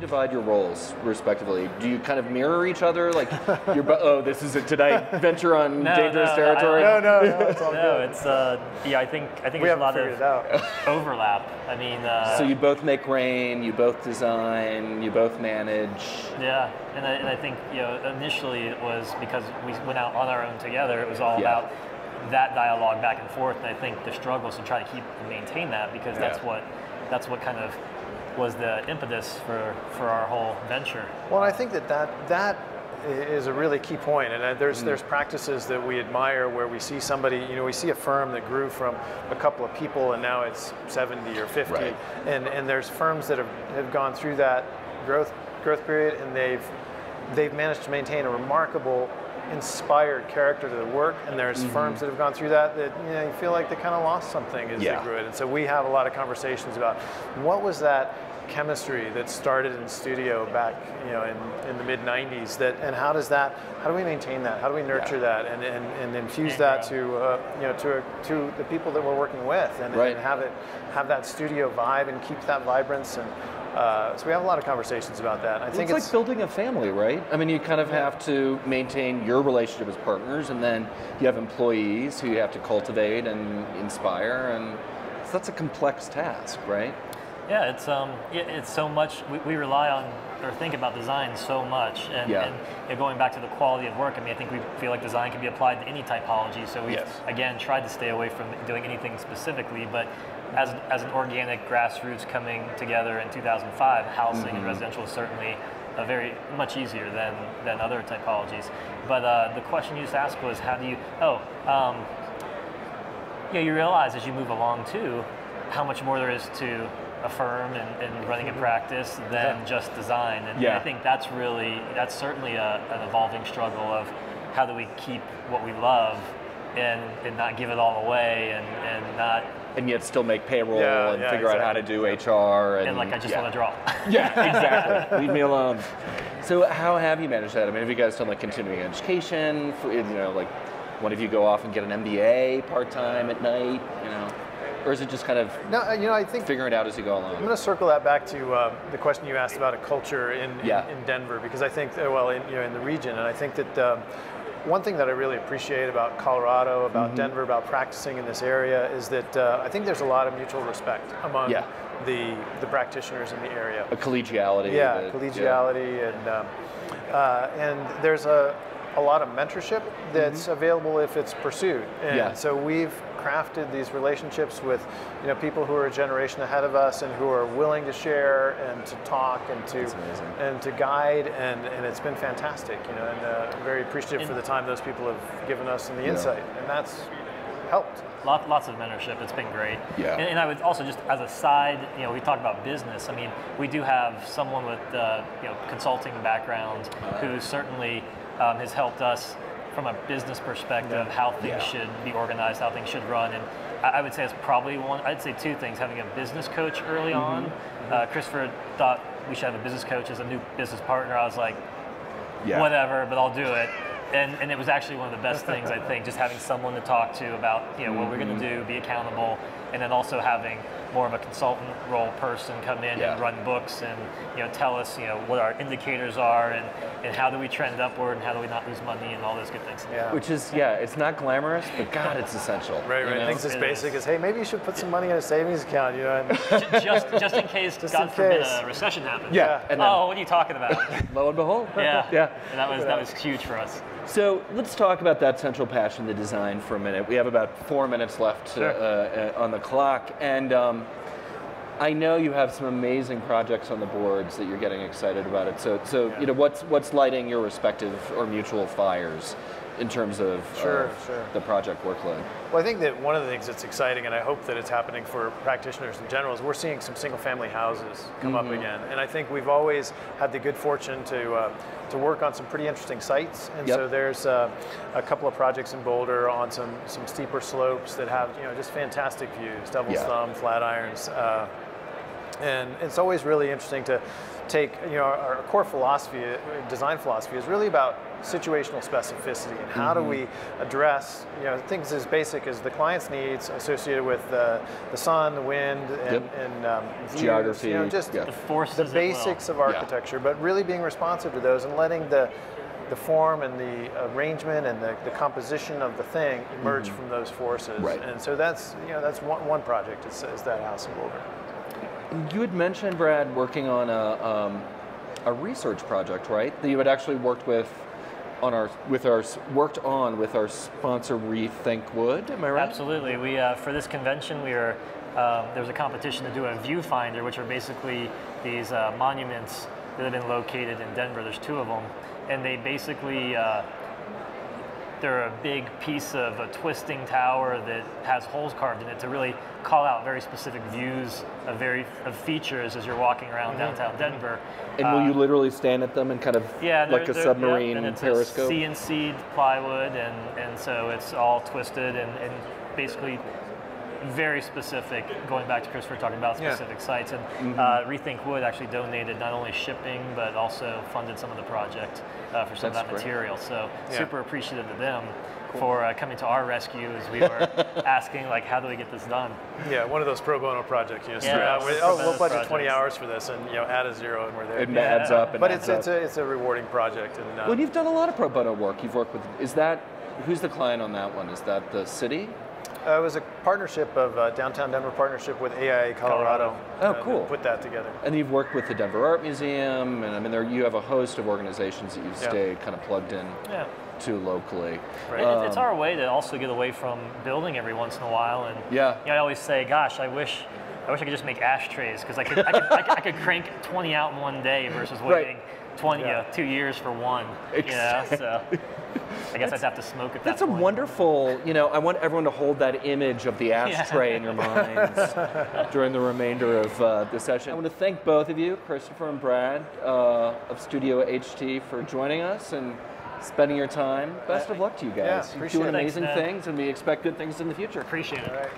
divide your roles, respectively? Do you kind of mirror each other? Like, this is did I venture on dangerous territory? No, it's all good. It's I think We there's a haven't lot figured of it out. overlap. I mean, So you both make rain, you both design, you both manage. yeah, and I think initially it was because we went out on our own together. It was all about that dialogue back and forth, and I think the struggles to try to keep and maintain that, because that's what kind of was the impetus for our whole venture. Well, I think that is a really key point, and there's practices that we admire where we see somebody, we see a firm that grew from a couple of people and now it's 70 or 50, right. and there's firms that have gone through that growth period, and they've managed to maintain a remarkable, inspired character to the work, and there's firms that have gone through that you feel like they kind of lost something as they grew it. And so we have a lot of conversations about what was that chemistry that started in studio back in the mid 90s, and how do we maintain that, how do we nurture that and infuse that to the people that we're working with, and have that studio vibe and keep that vibrance, and so we have a lot of conversations about that. I think it's like building a family, right? I mean, you kind of have to maintain your relationship as partners, and then you have employees who you have to cultivate and inspire, and so that's a complex task, right? Yeah, it's so much. We rely on or think about design so much, and going back to the quality of work. I mean, I think we feel like design can be applied to any typology. So we again tried to stay away from doing anything specifically, but as an organic grassroots coming together in 2005, housing and residential is certainly very much easier than other typologies. But the question you just asked was, how do you? You realize as you move along too, how much more there is to a firm and running a practice than just design, and I think that's certainly an evolving struggle of how do we keep what we love and not give it all away and not. And yet still make payroll and figure out how to do HR. And I just want to draw. Yeah, exactly. Leave me alone. So how have you managed that? I mean, have you guys done like continuing education? Like one of you go off and get an MBA part-time at night, Or is it just kind of I think figuring it out as you go along? I'm going to circle that back to the question you asked about a culture in Denver, because I think, in the region, and I think that one thing that I really appreciate about Colorado, about Denver, about practicing in this area is that I think there's a lot of mutual respect among the practitioners in the area. A collegiality. Collegiality, and there's a lot of mentorship that's available if it's pursued. And so we've crafted these relationships with people who are a generation ahead of us and who are willing to share and to talk and to guide, and it's been fantastic, and very appreciative for the time those people have given us and the insight, and that's helped. Lots of mentorship. It's been great. Yeah. And I would also, just as a side, we talk about business. I mean, we do have someone with consulting background who certainly has helped us from a business perspective, how things should be organized, how things should run. And I would say it's probably I'd say two things. Having a business coach early on. Christopher thought we should have a business coach as a new business partner. I was like, whatever, but I'll do it. And it was actually one of the best things, I think, just having someone to talk to about what we're going to do, be accountable, and then also having more of a consultant role person come in and run books and tell us what our indicators are and how do we trend upward and how do we not lose money and all those good things. Which is it's not glamorous, but God, it's essential. Right. Things as basic as, hey, maybe you should put some money in a savings account. Just in case, God forbid, a recession happens. And then, what are you talking about? Lo and behold. And that was huge for us. So let's talk about that central passion, the design, for a minute. We have about 4 minutes left on the clock, and I know you have some amazing projects on the boards that you're getting excited about it. So what's lighting your respective or mutual fires in terms of the project workload? Well, I think that one of the things that's exciting, and I hope that it's happening for practitioners in general, is we're seeing some single-family houses come up again. And I think we've always had the good fortune to work on some pretty interesting sites. And so there's a couple of projects in Boulder on some steeper slopes that have just fantastic views, Devil's Thumb, Flatirons. And it's always really interesting to take, our core philosophy, design philosophy is really about situational specificity and how do we address, things as basic as the client's needs associated with the sun, the wind, and views, geography, just the forces, the basics of architecture, but really being responsive to those and letting the form and the arrangement and the composition of the thing emerge from those forces. Right. And so that's one project is that house in Boulder. You had mentioned, Brad, working on a research project, right? That you had actually worked with with our sponsor Rethink Wood. Am I right? Absolutely. We for this convention we were there was a competition to do a viewfinder, which are basically these monuments that have been located in Denver. There's 2 of them, and they basically they're a big piece of a twisting tower that has holes carved in it to really call out very specific views of features as you're walking around downtown Denver. And will you literally stand at them and kind of like a submarine and it's periscope? CNC'd plywood, and so it's all twisted and basically very specific, going back to Christopher talking about specific sites. And Rethink Wood actually donated not only shipping, but also funded some of the project for some of that material. So super appreciative of them for coming to our rescue as we were asking, like, how do we get this done? Yeah, one of those pro bono projects. We'll budget 20 hours for this, and add a 0, and we're there. It adds up. And but it's a rewarding project. And well, you've done a lot of pro bono work. You've worked with. Who's the client on that one? Is that the city? It was a partnership of Downtown Denver partnership with AIA Colorado. Oh, cool. Put that together. And you've worked with the Denver Art Museum, and I mean, you have a host of organizations that you've stayed kind of plugged in to locally. Right. It's our way to also get away from building every once in a while. And I always say, gosh, I wish I could just make ashtrays because I could crank 20 out in one day versus waiting 2 years for one. So I guess I'd have to smoke at that That's point. a wonderful, I want everyone to hold that image of the ashtray in your minds during the remainder of the session. I want to thank both of you, Christopher and Brad of Studio HT, for joining us and spending your time. Best of luck to you guys. Yeah, You're doing appreciate it. amazing things, and we expect good things in the future. Appreciate it.